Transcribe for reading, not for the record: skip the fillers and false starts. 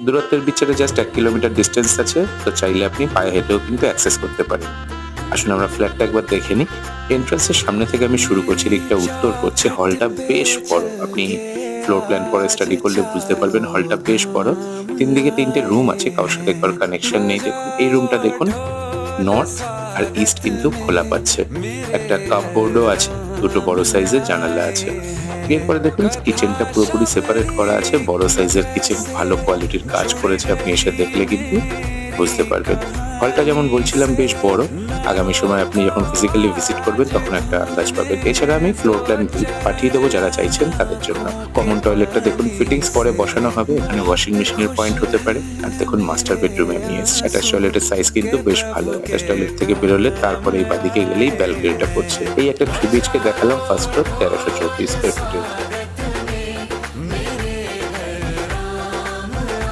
দূরত্বের বিচারে just 1 kilometre distance আছে, তো চাইলে আপনি পায়ে হেঁটেও কিন্তু অ্যাক্সেস করতে পারেন। আসুন আমরা ফ্ল্যাটটা একবার দেখে নিই। এন্ট্রান্সের সামনে থেকে আমি শুরু করছি, দিকটা উত্তর করছে। হলটা বেশ বড়। আপনি ফ্লোর প্ল্যান পরে স্টাডি করলে বুঝতে পারবেন হলটা বেশ বড়। ৩ দিকে ৩ টে রুম আছে, কারোর সাথে কারোর কানেকশন নেই দেখুন। এই রুমটা দেখুন নর্থ আর ইস্ট কিন্তু খোলা পাচ্ছে। একটা কাপবোর্ডও আছে, দুটো বড় সাইজের জানালা আছে। এরপরে দেখুন কিচেনটা পুরোপুরি সেপারেট করা আছে। বড় সাইজের কিচেন, ভালো কোয়ালিটির কাজ করেছে। আপনি এসে দেখলে কিন্তু বুঝতে পারবেন। হলটা যেমন বলছিলাম বেশ বড়। আগামী সময়ে আপনি যখন ফিজিক্যালি ভিজিট করবেন তখন একটা আন্দাজ পাবেন। এছাড়া আমি ফ্লোর প্ল্যান পাঠিয়ে দেবো যারা চাইছেন তাদের জন্য। কমন টয়লেটটা দেখুন ফিটিংস পরে বসানো হবে। এখানে ওয়াশিং মেশিনের পয়েন্ট হতে পারে। আর দেখুন মাস্টার বেডরুমে আমি এসেছি। অ্যাটাচ টয়লেটের সাইজ কিন্তু বেশ ভালো। অ্যাটাচ টয়লেট থেকে বেরোলে তারপরে এই বাদিকে গেলেই ব্যালকনিটা পড়ছে। এই একটা 3 BHK দেখালাম ফার্স্ট ফ্লোর 1334 স্কয়ার ফিটের।